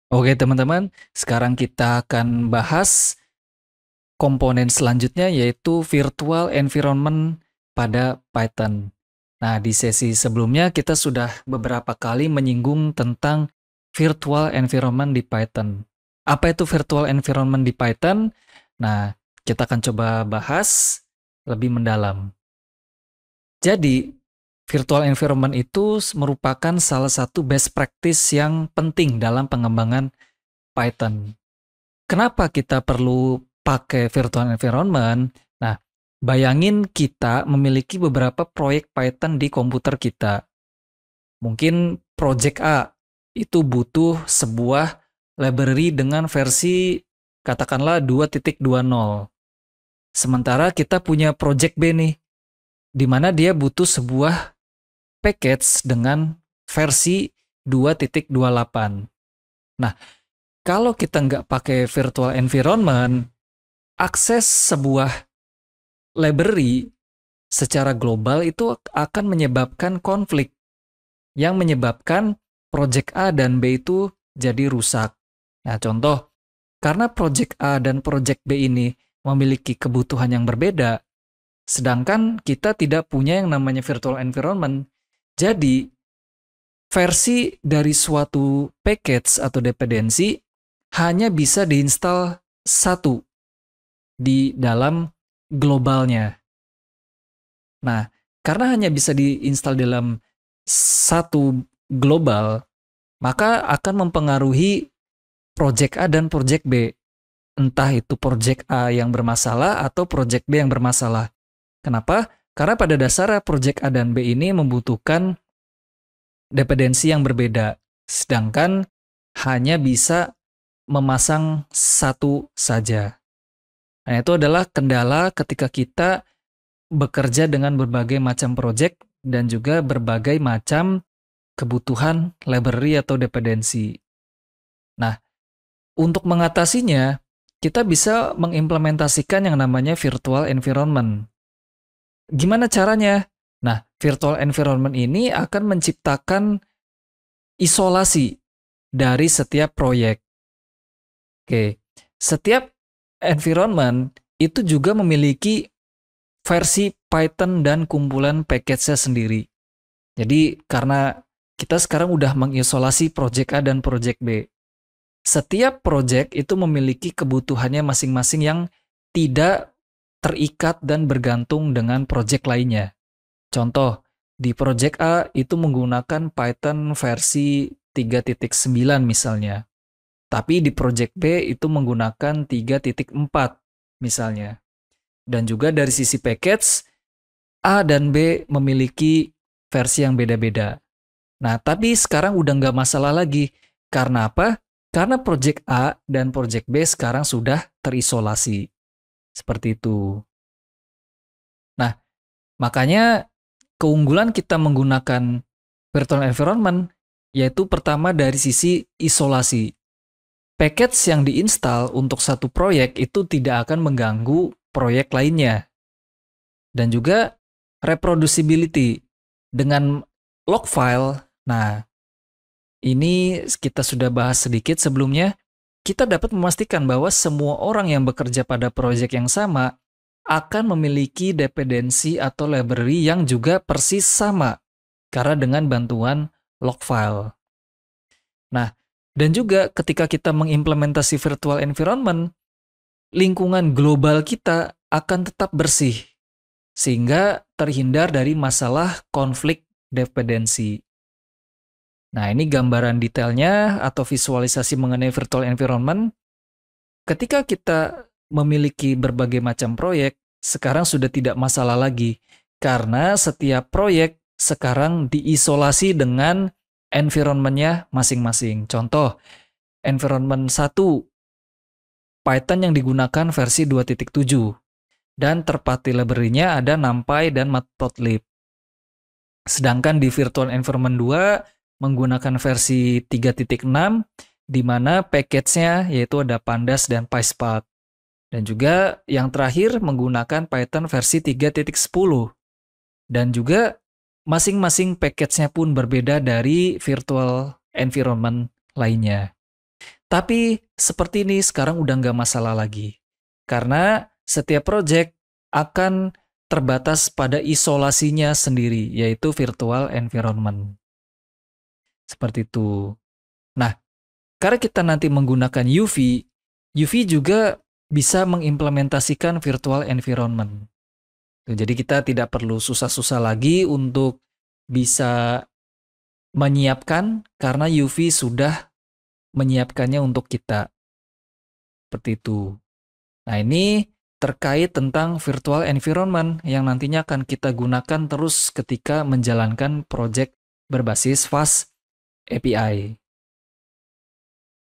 Oke teman-teman, sekarang kita akan bahas komponen selanjutnya yaitu virtual environment pada Python. Nah, di sesi sebelumnya kita sudah beberapa kali menyinggung tentang virtual environment di Python. Apa itu virtual environment di Python? Nah, kita akan coba bahas lebih mendalam. Jadi, virtual environment itu merupakan salah satu best practice yang penting dalam pengembangan Python. Kenapa kita perlu pakai virtual environment? Nah, bayangin kita memiliki beberapa proyek Python di komputer kita. Mungkin project A itu butuh sebuah library dengan versi katakanlah 2.20. Sementara kita punya project B nih, di mana dia butuh sebuah package dengan versi 2.28. Nah, kalau kita nggak pakai virtual environment, akses sebuah library secara global itu akan menyebabkan konflik yang menyebabkan project A dan B itu jadi rusak. Nah, contoh, karena project A dan project B ini memiliki kebutuhan yang berbeda, sedangkan kita tidak punya yang namanya virtual environment. Jadi, versi dari suatu package atau dependensi hanya bisa diinstal satu di dalam globalnya. Nah, karena hanya bisa diinstal dalam satu global, maka akan mempengaruhi project A dan project B. Entah itu project A yang bermasalah atau project B yang bermasalah. Kenapa? Karena pada dasarnya project A dan B ini membutuhkan dependensi yang berbeda. Sedangkan hanya bisa memasang satu saja. Nah, itu adalah kendala ketika kita bekerja dengan berbagai macam project dan juga berbagai macam kebutuhan library atau dependensi. Nah, untuk mengatasinya, kita bisa mengimplementasikan yang namanya virtual environment. Gimana caranya? Nah, virtual environment ini akan menciptakan isolasi dari setiap proyek. Oke, setiap environment itu juga memiliki versi Python dan kumpulan package-nya sendiri. Jadi karena kita sekarang udah mengisolasi project A dan project B. Setiap project itu memiliki kebutuhannya masing-masing yang tidak terikat dan bergantung dengan project lainnya. Contoh, di project A itu menggunakan Python versi 3.9 misalnya. Tapi di project B itu menggunakan 3.4 misalnya. Dan juga dari sisi package, A dan B memiliki versi yang beda-beda. Nah, tapi sekarang udah nggak masalah lagi. Karena apa? Karena project A dan project B sekarang sudah terisolasi. Seperti itu. Nah, makanya keunggulan kita menggunakan virtual environment yaitu pertama dari sisi isolasi. Package yang diinstal untuk satu proyek itu tidak akan mengganggu proyek lainnya. Dan juga reproducibility dengan log file. Nah, ini kita sudah bahas sedikit sebelumnya. Kita dapat memastikan bahwa semua orang yang bekerja pada proyek yang sama akan memiliki dependensi atau library yang juga persis sama karena dengan bantuan log file. Nah, dan juga ketika kita mengimplementasi virtual environment, lingkungan global kita akan tetap bersih sehingga terhindar dari masalah konflik dependensi. Nah, ini gambaran detailnya atau visualisasi mengenai virtual environment. Ketika kita memiliki berbagai macam proyek, sekarang sudah tidak masalah lagi karena setiap proyek sekarang diisolasi dengan environment-nya masing-masing. Contoh, environment 1 Python yang digunakan versi 2.7 dan third-party library-nya ada NumPy dan Matplotlib. Sedangkan di virtual environment 2 menggunakan versi 3.6 di mana package-nya yaitu ada Pandas dan PySpark. Dan juga yang terakhir menggunakan Python versi 3.10. Dan juga masing-masing package-nya pun berbeda dari virtual environment lainnya. Tapi seperti ini sekarang udah nggak masalah lagi. Karena setiap project akan terbatas pada isolasinya sendiri, yaitu virtual environment. Seperti itu. Nah, karena kita nanti menggunakan UV, UV juga bisa mengimplementasikan virtual environment. Jadi kita tidak perlu susah-susah lagi untuk bisa menyiapkan karena UV sudah menyiapkannya untuk kita. Seperti itu. Nah, ini terkait tentang virtual environment yang nantinya akan kita gunakan terus ketika menjalankan project berbasis Fast API.